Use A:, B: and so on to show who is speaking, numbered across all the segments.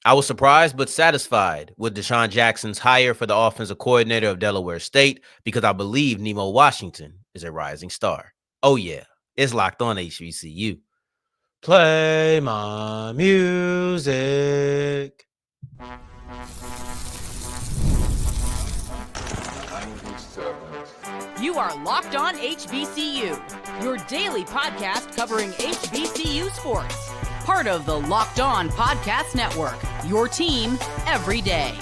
A: I was surprised but satisfied with Deshaun Jackson's hire for the offensive coordinator of Delaware State because I believe Nemo Washington is a rising star. Oh, yeah, it's locked on HBCU. Play my music.
B: You are Locked On HBCU, your daily podcast covering HBCU sports. Part of the Locked On Podcast Network, your team every day.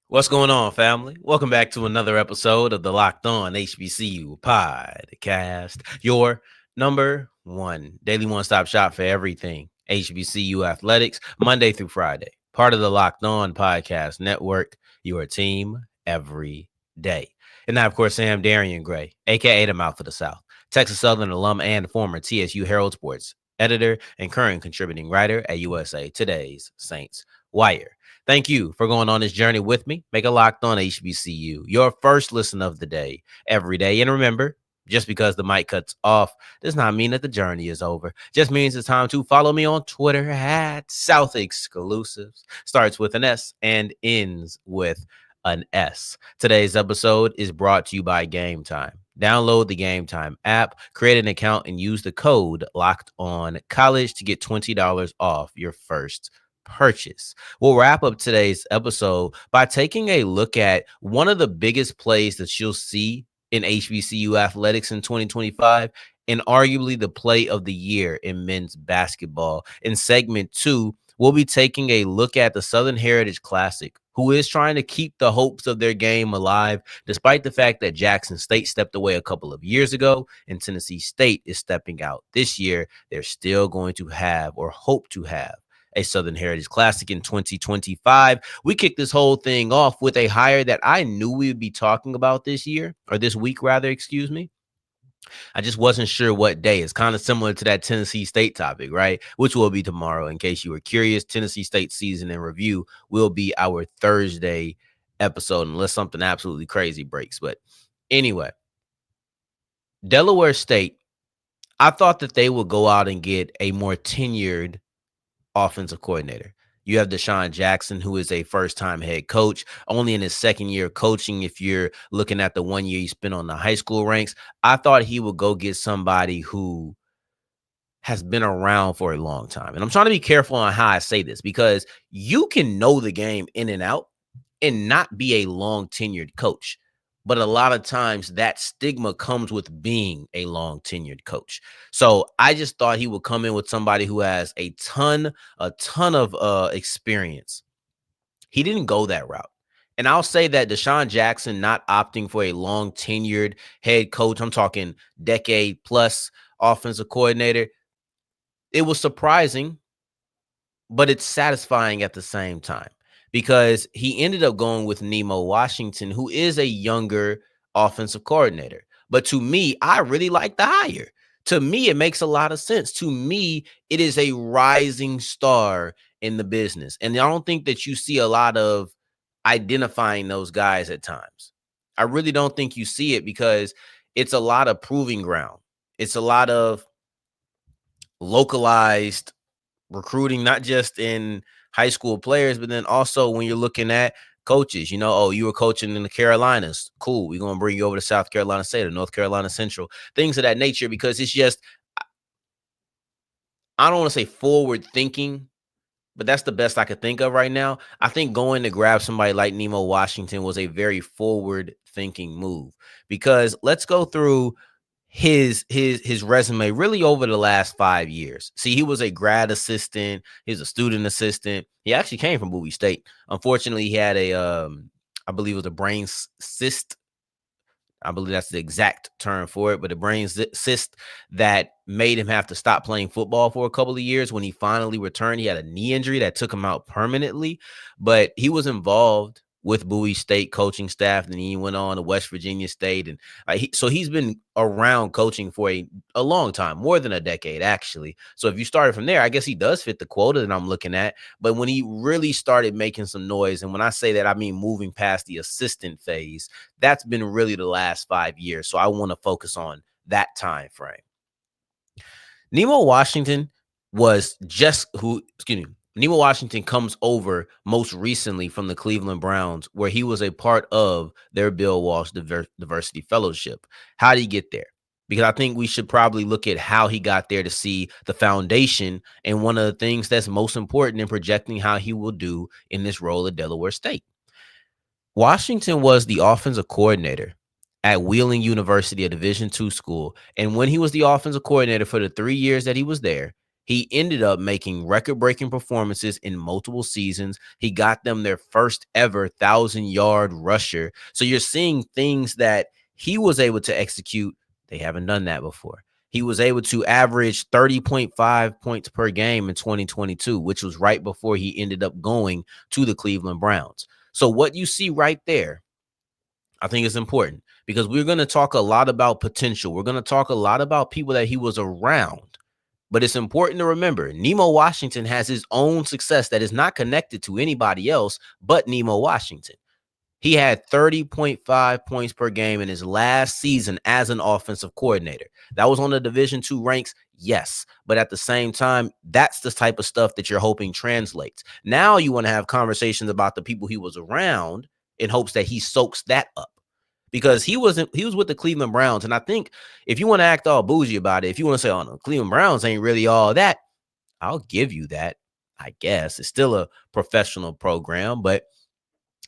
A: What's going on, family? Welcome back to another episode of the Locked On HBCU podcast, your number one daily one-stop shop for everything HBCU athletics, Monday through Friday. Part of the Locked On Podcast Network, your team every day. And now, of course, I am Darrion Gray, a.k.a. the Mouth of the South, Texas Southern alum and former TSU Herald Sports editor and current contributing writer at USA Today's Saints Wire. Thank you for going on this journey with me. Make a Locked On HBCU your first listen of the day every day. And remember, just because the mic cuts off does not mean that the journey is over. Just means it's time to follow me on Twitter at South Exclusives. Starts with an S and ends with an S. Today's episode is brought to you by Game Time. Download the Game Time app, create an account, and use the code Locked On College to get $20 off your first purchase. We'll wrap up today's episode by taking a look at one of the biggest plays that you'll see in HBCU athletics in 2025 and arguably the play of the year in men's basketball. In segment 2, we'll be taking a look at the Southern Heritage Classic, who is trying to keep the hopes of their game alive, despite the fact that Jackson State stepped away a couple of years ago and Tennessee State is stepping out this year. They're still going to have or hope to have a Southern Heritage Classic in 2025. We kicked this whole thing off with a hire that I knew we would be talking about this year, or this week rather, excuse me. I just wasn't sure what day. It's kind of similar to that Tennessee State topic, right? Which will be tomorrow. In case you were curious, Tennessee State season in review will be our Thursday episode, unless something absolutely crazy breaks. But anyway, Delaware State, I thought that they would go out and get a more tenured offensive coordinator. You have Deshaun Jackson, who is a first-time head coach, only in his second year of coaching. If you're looking at the 1 year he spent on the high school ranks, I thought he would go get somebody who has been around for a long time. And I'm trying to be careful on how I say this because you can know the game in and out and not be a long tenured coach. But a lot of times that stigma comes with being a long tenured coach. So I just thought he would come in with somebody who has a ton of experience. He didn't go that route. And I'll say that Deshaun Jackson not opting for a long tenured head coach, I'm talking decade plus offensive coordinator, it was surprising, but it's satisfying at the same time. Because he ended up going with Nemo Washington, who is a younger offensive coordinator. But to me, I really like the hire. To me, it makes a lot of sense. To me, it is a rising star in the business. And I don't think that you see a lot of identifying those guys at times. I really don't think you see it because it's a lot of proving ground. It's a lot of localized recruiting, not just in high school players, but then also when you're looking at coaches, you were coaching in the Carolinas. Cool. We're going to bring you over to South Carolina State or North Carolina Central, things of that nature, because it's just, I don't want to say forward thinking, but that's the best I could think of right now. I think going to grab somebody like Nemo Washington was a very forward thinking move because let's go through his resume really over the last 5 years. See, he was a grad assistant. He was a student assistant. He actually came from Bowie State. Unfortunately, he had I believe it was a brain cyst. I believe that's the exact term for it, but a brain cyst that made him have to stop playing football for a couple of years. When he finally returned, he had a knee injury that took him out permanently, but he was involved with Bowie State coaching staff. Then he went on to West Virginia State. And so he's been around coaching for a long time, more than a decade, actually. So if you started from there, I guess he does fit the quota that I'm looking at. But when he really started making some noise, and when I say that, I mean moving past the assistant phase, that's been really the last 5 years. So I want to focus on that time frame. Nemo Washington was just who, excuse me, Nemo Washington comes over most recently from the Cleveland Browns, where he was a part of their Bill Walsh Diversity Fellowship. How did he get there? Because I think we should probably look at how he got there to see the foundation and one of the things that's most important in projecting how he will do in this role at Delaware State. Washington was the offensive coordinator at Wheeling University, a Division II school. And when he was the offensive coordinator for the 3 years that he was there, he ended up making record-breaking performances in multiple seasons. He got them their first ever 1,000-yard rusher. So you're seeing things that he was able to execute. They haven't done that before. He was able to average 30.5 points per game in 2022, which was right before he ended up going to the Cleveland Browns. So what you see right there, I think is important because we're going to talk a lot about potential. We're going to talk a lot about people that he was around. But it's important to remember, Nemo Washington has his own success that is not connected to anybody else but Nemo Washington. He had 30.5 points per game in his last season as an offensive coordinator. That was on the Division II ranks, yes. But at the same time, that's the type of stuff that you're hoping translates. Now you want to have conversations about the people he was around in hopes that he soaks that up. Because he was with the Cleveland Browns. And I think if you want to act all bougie about it, if you want to say, oh, no, Cleveland Browns ain't really all that, I'll give you that, I guess. It's still a professional program,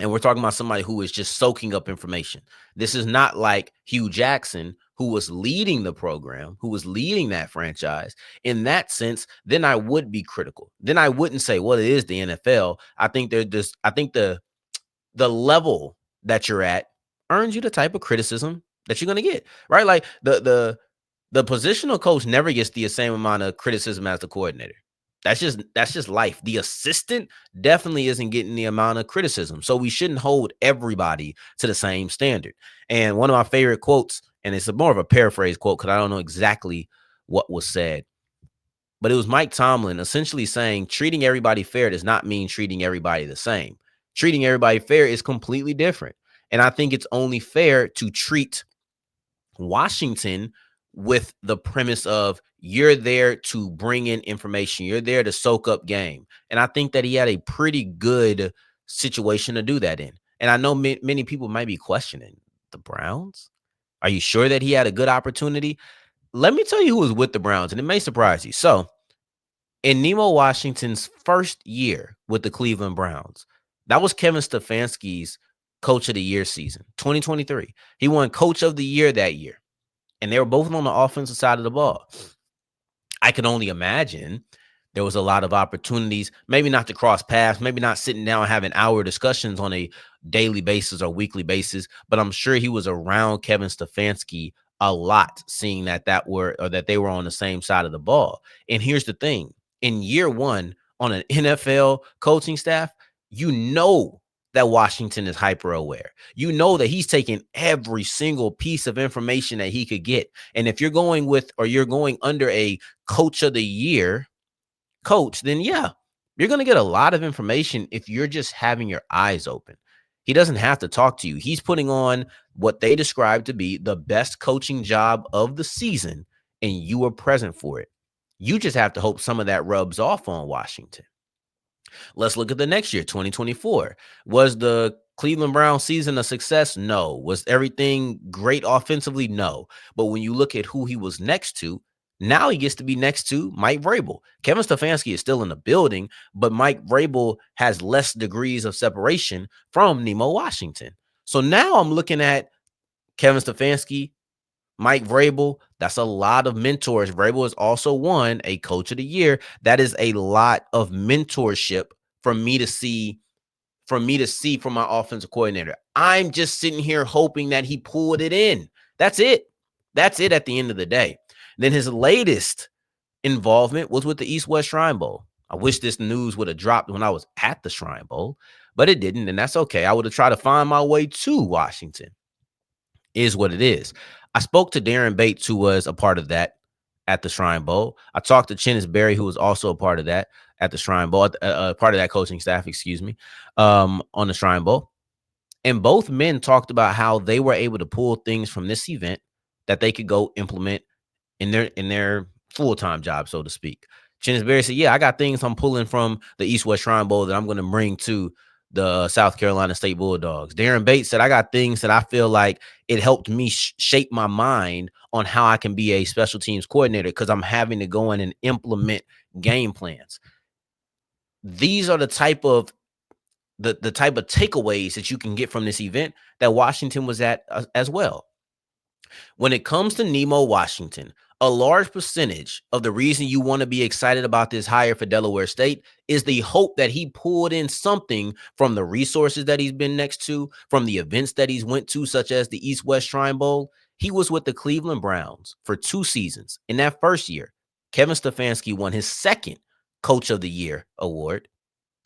A: and we're talking about somebody who is just soaking up information. This is not like Hugh Jackson, who was leading the program, who was leading that franchise. In that sense, then I would be critical. Then I wouldn't say, well, it is the NFL. I think the level that you're at earns you the type of criticism that you're going to get, right? Like the positional coach never gets the same amount of criticism as the coordinator. That's just life. The assistant definitely isn't getting the amount of criticism. So we shouldn't hold everybody to the same standard. And one of my favorite quotes, and it's more of a paraphrase quote because I don't know exactly what was said, but it was Mike Tomlin essentially saying treating everybody fair does not mean treating everybody the same. Treating everybody fair is completely different. And I think it's only fair to treat Washington with the premise of you're there to bring in information. You're there to soak up game. And I think that he had a pretty good situation to do that in. And I know many people might be questioning the Browns. Are you sure that he had a good opportunity? Let me tell you who was with the Browns, and it may surprise you. So in Nemo Washington's first year with the Cleveland Browns, that was Kevin Stefanski's Coach of the Year season, 2023. He won Coach of the Year that year. And they were both on the offensive side of the ball. I can only imagine there was a lot of opportunities, maybe not to cross paths, maybe not sitting down and having hour discussions on a daily basis or weekly basis, but I'm sure he was around Kevin Stefanski a lot, seeing that they were on the same side of the ball. And here's the thing. In year one on an NFL coaching staff, you know that Washington is hyper aware. You know that he's taking every single piece of information that he could get. And if you're going under a Coach of the Year coach, then yeah, you're going to get a lot of information if you're just having your eyes open. He doesn't have to talk to you. He's putting on what they describe to be the best coaching job of the season, and you are present for it. You just have to hope some of that rubs off on Washington. Let's look at the next year, 2024. Was the Cleveland Browns season a success? No. Was everything great offensively? No. But when you look at who he was next to, now he gets to be next to Mike Vrabel. Kevin Stefanski is still in the building, but Mike Vrabel has less degrees of separation from Nemo Washington. So now I'm looking at Kevin Stefanski, Mike Vrabel. That's a lot of mentors. Vrabel has also won a Coach of the Year. That is a lot of mentorship for me to see from my offensive coordinator. I'm just sitting here hoping that he pulled it in. That's it. That's it at the end of the day. Then his latest involvement was with the East-West Shrine Bowl. I wish this news would have dropped when I was at the Shrine Bowl, but it didn't, and that's okay. I would have tried to find my way to Washington. Is what it is. I spoke to Darren Bates, who was a part of that at the Shrine Bowl. I talked to Chennis Berry, who was also a part of that at the Shrine Bowl, part of that coaching staff, on the Shrine Bowl. And both men talked about how they were able to pull things from this event that they could go implement in their full-time job, so to speak. Chennis Berry said, yeah, I got things I'm pulling from the East-West Shrine Bowl that I'm going to bring to the South Carolina State Bulldogs. Darren Bates said, I got things that I feel like it helped me shape my mind on how I can be a special teams coordinator because I'm having to go in and implement game plans. These are the type of takeaways that you can get from this event that Washington was at as well. When it comes to Nemo Washington, a large percentage of the reason you want to be excited about this hire for Delaware State is the hope that he pulled in something from the resources that he's been next to, from the events that he's went to, such as the East-West Shrine Bowl. He was with the Cleveland Browns for 2 seasons. In that first year, Kevin Stefanski won his second Coach of the Year award.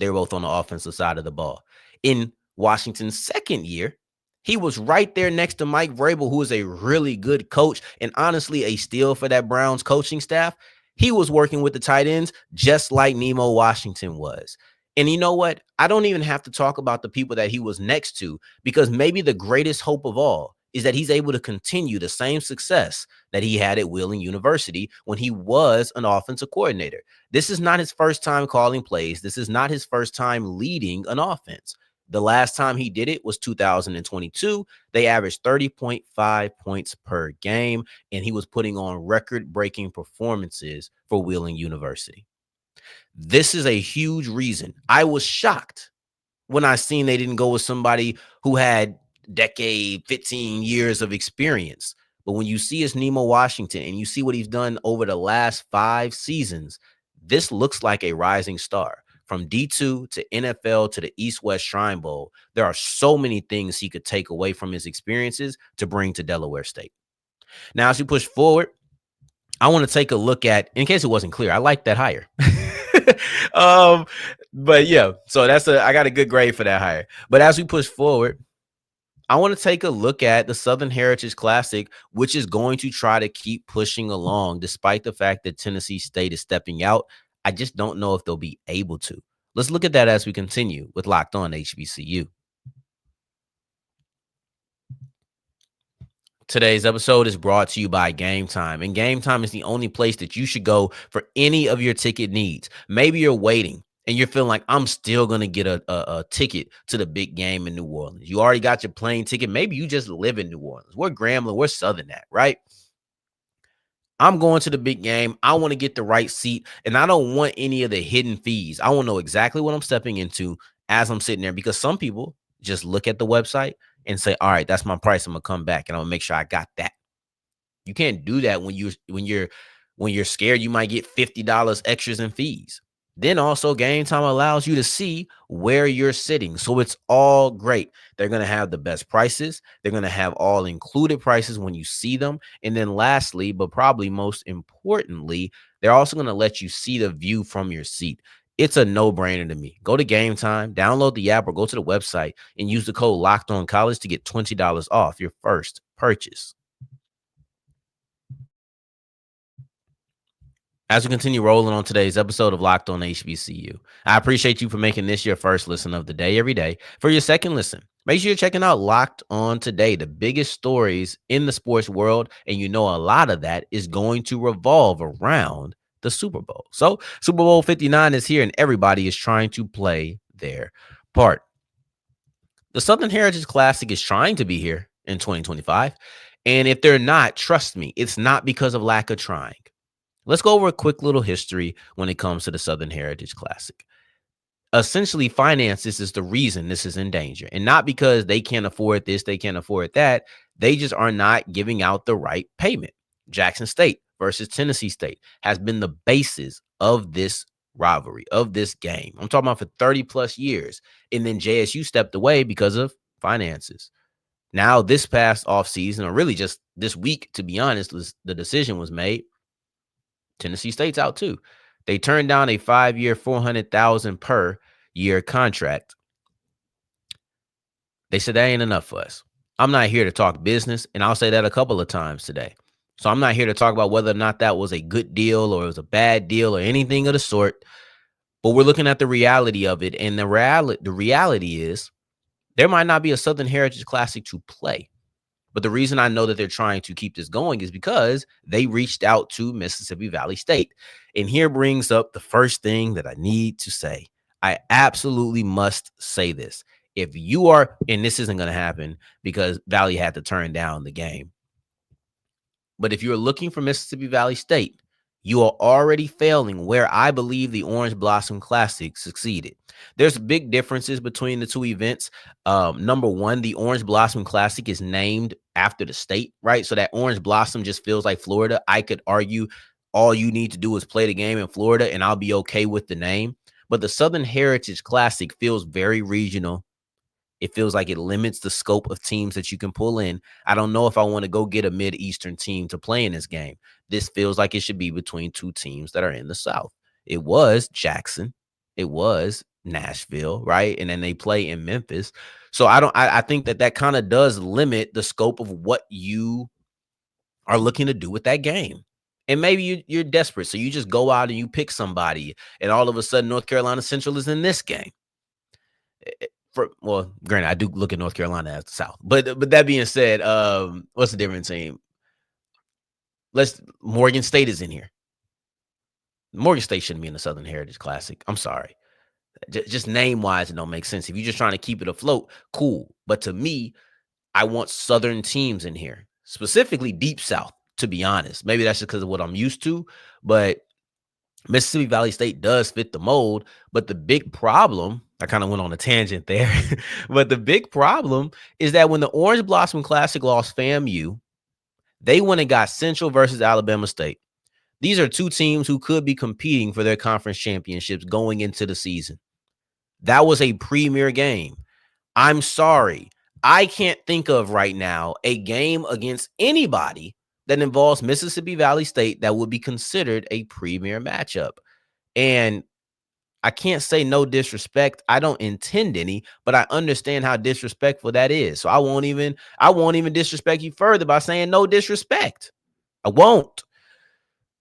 A: They were both on the offensive side of the ball. In Washington's second year, he was right there next to Mike Vrabel, who is a really good coach and honestly a steal for that Browns coaching staff. He was working with the tight ends just like Nemo Washington was. And you know what? I don't even have to talk about the people that he was next to because maybe the greatest hope of all is that he's able to continue the same success that he had at Wheeling University when he was an offensive coordinator. This is not his first time calling plays. This is not his first time leading an offense. The last time he did it was 2022. They averaged 30.5 points per game, and he was putting on record-breaking performances for Wheeling University. This is a huge reason. I was shocked when I seen they didn't go with somebody who had decade, 15 years of experience. But when you see his Nemo Washington and you see what he's done over the last 5 seasons, this looks like a rising star. From D2 to NFL to the East-West Shrine Bowl, there are so many things he could take away from his experiences to bring to Delaware State. Now, as you push forward, I want to take a look at, in case it wasn't clear, I like that hire. But yeah, so I got a good grade for that hire. But as we push forward, I want to take a look at the Southern Heritage Classic, which is going to try to keep pushing along despite the fact that Tennessee State is stepping out. I just don't know if they'll be able to. Let's look at that as we continue with Locked On HBCU. Today's episode is brought to you by Game Time, and Game Time is the only place that you should go for any of your ticket needs. Maybe you're waiting and you're feeling like I'm still going to get a ticket to the big game in New Orleans. You already got your plane ticket. Maybe you just live in New Orleans. We're Grambling. We're Southern at, right? I'm going to the big game. I want to get the right seat, and I don't want any of the hidden fees. I want to know exactly what I'm stepping into as I'm sitting there, because some people just look at the website and say, all right, that's my price. I'm going to come back and I'm going to make sure I got that. You can't do that when you're scared you might get $50 extras in fees. Then also Game Time allows you to see where you're sitting. So it's all great. They're going to have the best prices. They're going to have all included prices when you see them. And then lastly, but probably most importantly, they're also going to let you see the view from your seat. It's a no-brainer to me. Go to Game Time, download the app, or go to the website and use the code LOCKEDONCollege to get $20 off your first purchase. As we continue rolling on today's episode of Locked On HBCU, I appreciate you for making this your first listen of the day every day. For your second listen, make sure you're checking out Locked On Today, the biggest stories in the sports world. And you know a lot of that is going to revolve around the Super Bowl. So Super Bowl 59 is here and everybody is trying to play their part. The Southern Heritage Classic is trying to be here in 2025. And if they're not, trust me, it's not because of lack of trying. Let's go over a quick little history when it comes to the Southern Heritage Classic. Essentially, finances is the reason this is in danger, and not because they can't afford this, they can't afford that. They just are not giving out the right payment. Jackson State versus Tennessee State has been the basis of this rivalry, of this game. I'm talking about for 30 plus years. And then JSU stepped away because of finances. Now, this past offseason, or really just this week, to be honest, the decision was made. Tennessee State's out too. They turned down a 5-year, $400,000 per year contract. They said that ain't enough for us. I'm not here to talk business, and I'll say that a couple of times today. So I'm not here to talk about whether or not that was a good deal or it was a bad deal or anything of the sort. But we're looking at the reality of it, and the reality is there might not be a Southern Heritage Classic to play. But the reason I know that they're trying to keep this going is because they reached out to Mississippi Valley State. And here brings up the first thing that I need to say. I absolutely must say this. If you are, and this isn't going to happen because Valley had to turn down the game, but if you're looking for Mississippi Valley State, you are already failing where I believe the Orange Blossom Classic succeeded. There's big differences between the two events. Number one, the Orange Blossom Classic is named after the state, right? So that Orange Blossom just feels like Florida. I could argue all you need to do is play the game in Florida and I'll be okay with the name. But the Southern Heritage Classic feels very regional. It feels like it limits the scope of teams that you can pull in. I don't know if I want to go get a Mid-Eastern team to play in this game. This feels like it should be between two teams that are in the South. It was Jackson. It was Nashville, right? And then they play in Memphis. So I think that kind of does limit the scope of what you are looking to do with that game. And maybe you're desperate. So you just go out and you pick somebody. And all of a sudden, North Carolina Central is in this game. Well, granted, I do look at North Carolina as the South, but that being said, what's the difference team? Morgan State is in here. Morgan State shouldn't be in the Southern Heritage Classic. I'm sorry, just name wise, it don't make sense. If you're just trying to keep it afloat, cool. But to me, I want Southern teams in here, specifically Deep South. To be honest, maybe that's just because of what I'm used to, but Mississippi Valley State does fit the mold. But the big problem, I kind of went on a tangent there, but the big problem is that when the Orange Blossom Classic lost FAMU, they went and got Central versus Alabama State. These are two teams who could be competing for their conference championships going into the season. That was a premier game. I'm sorry. I can't think of right now a game against anybody that involves Mississippi Valley State that would be considered a premier matchup. And I can't say no disrespect. I don't intend any, but I understand how disrespectful that is. So I won't even disrespect you further by saying no disrespect. I won't.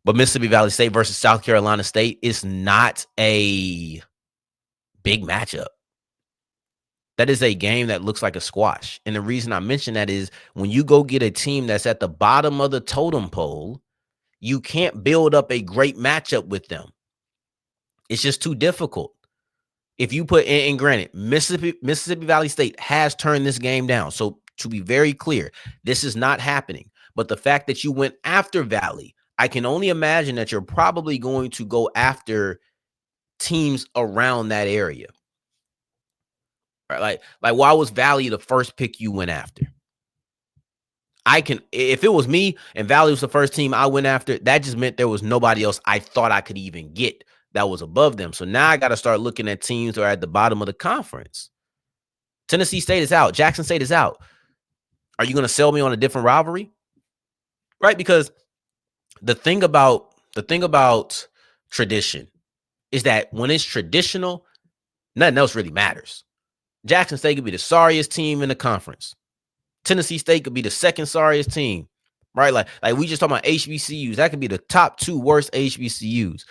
A: But Mississippi Valley State versus South Carolina State is not a big matchup. That is a game that looks like a squash. And the reason I mention that is when you go get a team that's at the bottom of the totem pole, you can't build up a great matchup with them. It's just too difficult. If you put in, and granted, Mississippi Valley State has turned this game down. So to be very clear, this is not happening. But the fact that you went after Valley, I can only imagine that you're probably going to go after teams around that area. Right? Like why was Valley the first pick you went after? If it was me and Valley was the first team I went after, that just meant there was nobody else I thought I could even get that was above them. So now I got to start looking at teams that are at the bottom of the conference. Tennessee State is out. Jackson State is out. Are you going to sell me on a different rivalry? Right? Because the thing about tradition is that when it's traditional, nothing else really matters. Jackson State could be the sorriest team in the conference. Tennessee State could be the second sorriest team, right? Like we just talking about HBCUs. That could be the top two worst HBCUs,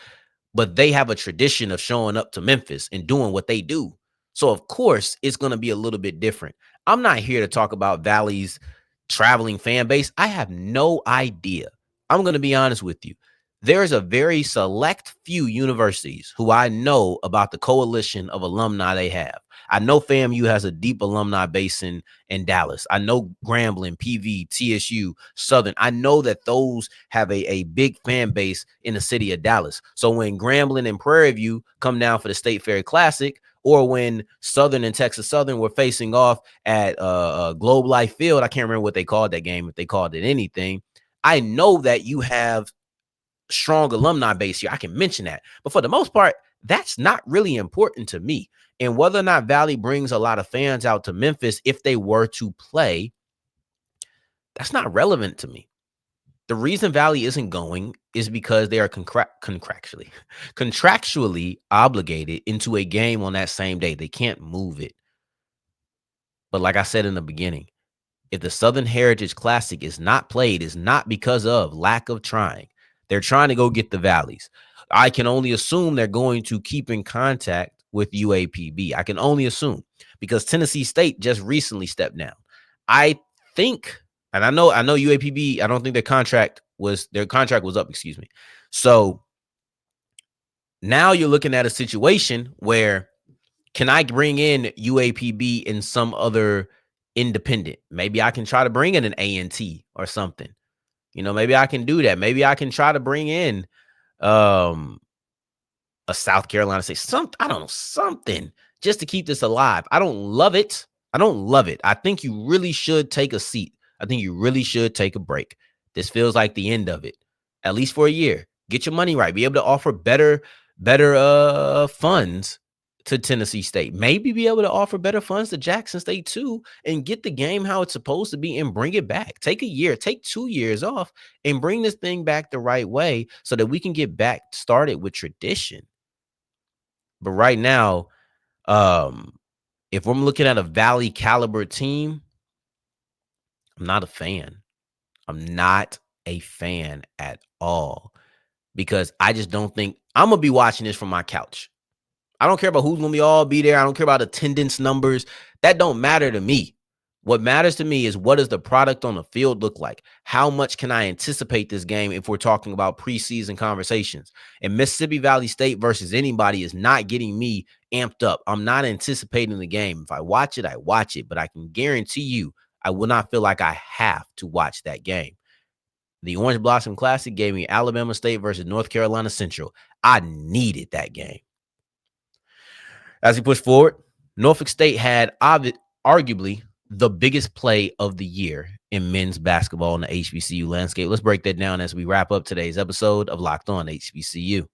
A: but they have a tradition of showing up to Memphis and doing what they do. So, of course, it's going to be a little bit different. I'm not here to talk about Valley's traveling fan base. I have no idea. I'm going to be honest with you. There's a very select few universities who I know about the coalition of alumni they have. I know FAMU has a deep alumni base in Dallas. I know Grambling, PV, TSU, Southern. I know that those have a big fan base in the city of Dallas. So when Grambling and Prairie View come down for the State Fair Classic, or when Southern and Texas Southern were facing off at Globe Life Field, I can't remember what they called that game, if they called it anything. I know that you have strong alumni base here. I can mention that. But for the most part, that's not really important to me. And whether or not Valley brings a lot of fans out to Memphis, if they were to play, that's not relevant to me. The reason Valley isn't going is because they are contractually obligated into a game on that same day. They can't move it. But like I said in the beginning, if the Southern Heritage Classic is not played, it's not because of lack of trying. They're trying to go get the Valleys. I can only assume they're going to keep in contact with UAPB. I can only assume because Tennessee State just recently stepped down. I think And I know UAPB, I don't think their contract was up, excuse me. So now you're looking at a situation where, can I bring in UAPB in some other independent? Maybe I can try to bring in an A&T or something. Maybe I can do that. Maybe I can try to bring in um a South Carolina State, I don't know, something just to keep this alive. I don't love it. I think you really should take a seat. I think you really should take a break. This feels like the end of it, at least for a year. Get your money right. Be able to offer better funds to Tennessee State. Maybe be able to offer better funds to Jackson State too, and get the game how it's supposed to be and bring it back. Take a year, take 2 years off and bring this thing back the right way so that we can get back started with tradition. But right now, um, if I'm looking at a Valley caliber team, I'm not a fan. I'm not a fan at all, because I just don't think I'm gonna be watching this from my couch. I don't care about who's going to all be there. I don't care about attendance numbers. That don't matter to me. What matters to me is, what does the product on the field look like? How much can I anticipate this game if we're talking about preseason conversations? And Mississippi Valley State versus anybody is not getting me amped up. I'm not anticipating the game. If I watch it, but I can guarantee you I will not feel like I have to watch that game. The Orange Blossom Classic gave me Alabama State versus North Carolina Central. I needed that game. As we push forward, Norfolk State had arguably the biggest play of the year in men's basketball in the HBCU landscape. Let's break that down as we wrap up today's episode of Locked On HBCU.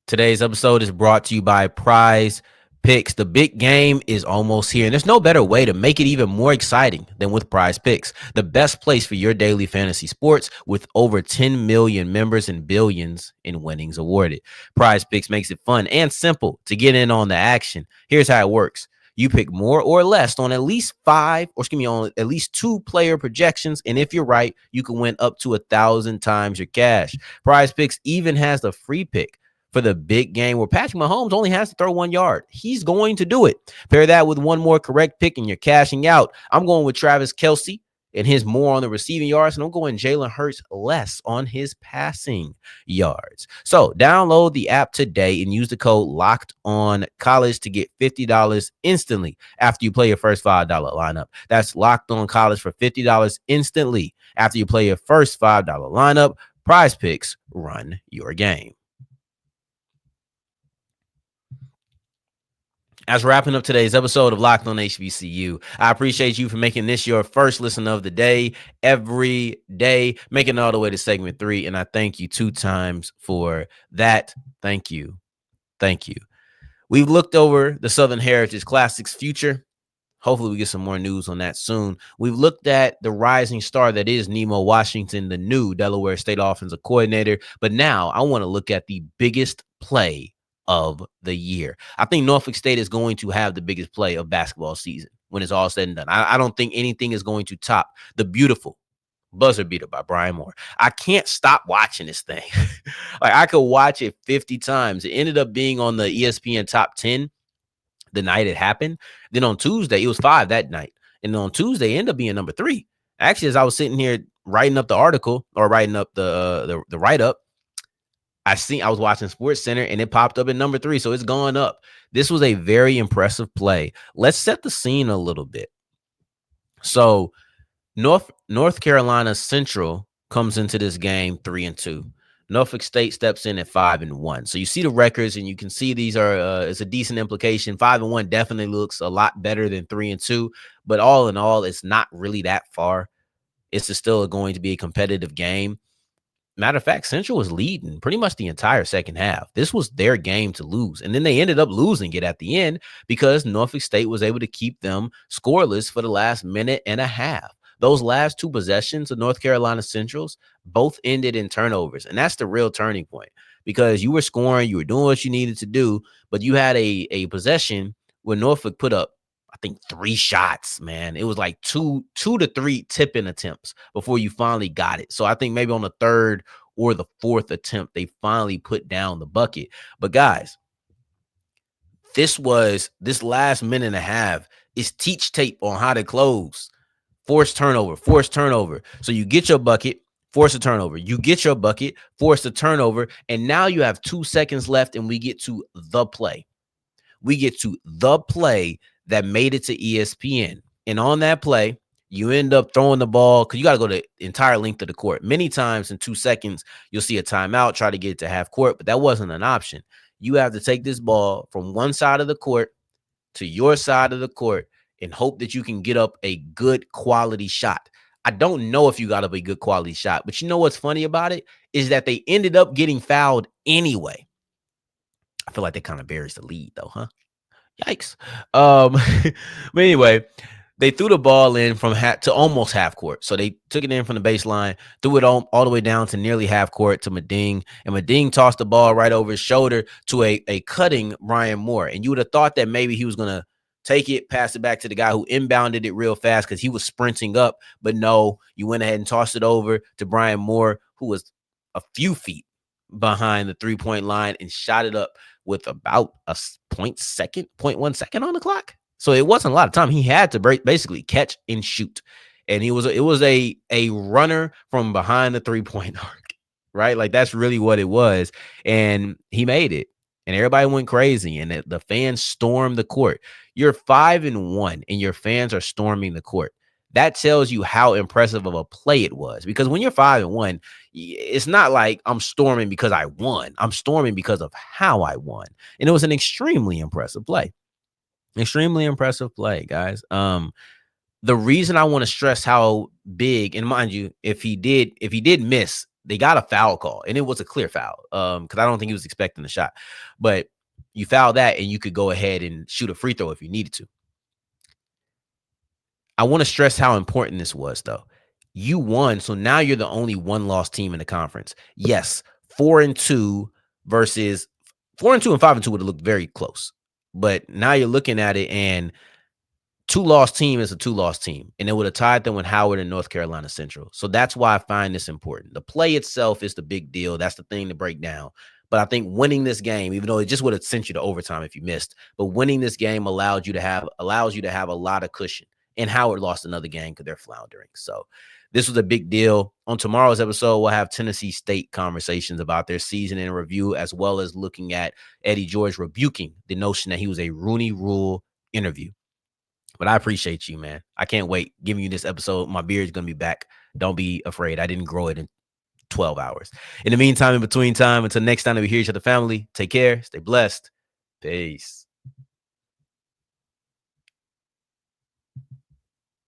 A: Today's episode is brought to you by Prize Picks. The big game is almost here, and there's no better way to make it even more exciting than with Prize Picks, the best place for your daily fantasy sports, with over 10 million members and billions in winnings awarded. Prize Picks makes it fun and simple to get in on the action. Here's how it works. You pick more or less on at least on at least 2 player projections, and if you're right, you can win up to 1,000 times your cash. Prize Picks even has the free pick for the big game where Patrick Mahomes only has to throw 1 yard. He's going to do it. Pair that with one more correct pick and you're cashing out. I'm going with Travis Kelce and his more on the receiving yards, and I'm going Jalen Hurts less on his passing yards. So download the app today and use the code LOCKEDONCollege to get $50 instantly after you play your first $5 lineup. That's Locked On College for $50 instantly after you play your first $5 lineup. Prize Picks, run your game. As we're wrapping up today's episode of Locked On HBCU, I appreciate you for making this your first listen of the day every day, making it all the way to segment 3. And I thank you 2 times for that. Thank you. Thank you. We've looked over the Southern Heritage Classics future. Hopefully we get some more news on that soon. We've looked at the rising star that is Nemo Washington, the new Delaware State offensive coordinator. But now I want to look at the biggest play of the year. I think Norfolk State is going to have the biggest play of basketball season when it's all said and done. I don't think anything is going to top the beautiful buzzer beater by Brian Moore. I can't stop watching this thing. Like, I could watch it 50 times. It ended up being on the ESPN top 10 the night it happened. Then on Tuesday, it was 5 that night. And on Tuesday, it ended up being number 3. Actually, as I was sitting here writing up the article or writing up the write-up, I was watching Sports Center and it popped up at number 3. So it's gone up. This was a very impressive play. Let's set the scene a little bit. So North Carolina Central comes into this game 3-2. Norfolk State steps in at 5-1. So you see the records and you can see these are it's a decent implication. 5-1 definitely looks a lot better than 3-2, but all in all, it's not really that far. It's still going to be a competitive game. Matter of fact, Central was leading pretty much the entire second half. This was their game to lose. And then they ended up losing it at the end because Norfolk State was able to keep them scoreless for the last minute and a half. Those last 2 possessions of North Carolina Central's both ended in turnovers. And that's the real turning point, because you were scoring, you were doing what you needed to do, but you had a possession where Norfolk put up, I think, 3 shots, man. It was like 2 to 3 tipping attempts before you finally got it. So I think maybe on the 3rd or the 4th attempt, they finally put down the bucket. But guys, this last minute and a half It's teach tape on how to close. Force turnover, force turnover. So you get your bucket, force a turnover. You get your bucket, force a turnover. And now you have 2 seconds left, and we get to the play. We get to the play that made it to ESPN. And on that play, you end up throwing the ball because you got to go the entire length of the court. Many times in 2 seconds, you'll see a timeout, try to get it to half court, but that wasn't an option. You have to take this ball from one side of the court to your side of the court and hope that you can get up a good quality shot. I don't know if you got up a good quality shot, but you know what's funny about it is that they ended up getting fouled anyway. I feel like they kind of buries the lead though, huh? Yikes. But anyway, they threw the ball in from to almost half court. So they took it in from the baseline, threw it all the way down to nearly half court to Meding. And Meding tossed the ball right over his shoulder to a cutting Brian Moore. And you would have thought that maybe he was going to take it, pass it back to the guy who inbounded it real fast because he was sprinting up. But no, you went ahead and tossed it over to Brian Moore, who was a few feet behind the 3-point line and shot it up with about a 0.1 second on the clock. So it wasn't a lot of time. He had to basically catch and shoot. And it was a runner from behind the 3-point arc, right? Like that's really what it was. And he made it. And everybody went crazy. And the fans stormed the court. You're 5-1 and your fans are storming the court. That tells you how impressive of a play it was. Because when you're 5-1, it's not like I'm storming because I won. I'm storming because of how I won. And it was an extremely impressive play. Extremely impressive play, guys. The reason I want to stress how big, and mind you, if he did miss, they got a foul call, and it was a clear foul. Because I don't think he was expecting the shot. But you foul that, and you could go ahead and shoot a free throw if you needed to. I want to stress how important this was, though. You won, so now you're the only one-loss team in the conference. Yes, 4-2 versus 4-2 and 5-2 would have looked very close. But now you're looking at it, and 2-loss team is a 2-loss team, and it would have tied them with Howard and North Carolina Central. So that's why I find this important. The play itself is the big deal. That's the thing to break down. But I think winning this game, even though it just would have sent you to overtime if you missed, but winning this game allows you to have a lot of cushion. And Howard lost another game because they're floundering. So this was a big deal. On tomorrow's episode, we'll have Tennessee State conversations about their season in review, as well as looking at Eddie George rebuking the notion that he was a Rooney Rule interview. But I appreciate you, man. I can't wait giving you this episode. My beard's going to be back. Don't be afraid. I didn't grow it in 12 hours. In the meantime, in between time, until next time that we hear each other, family, take care. Stay blessed. Peace.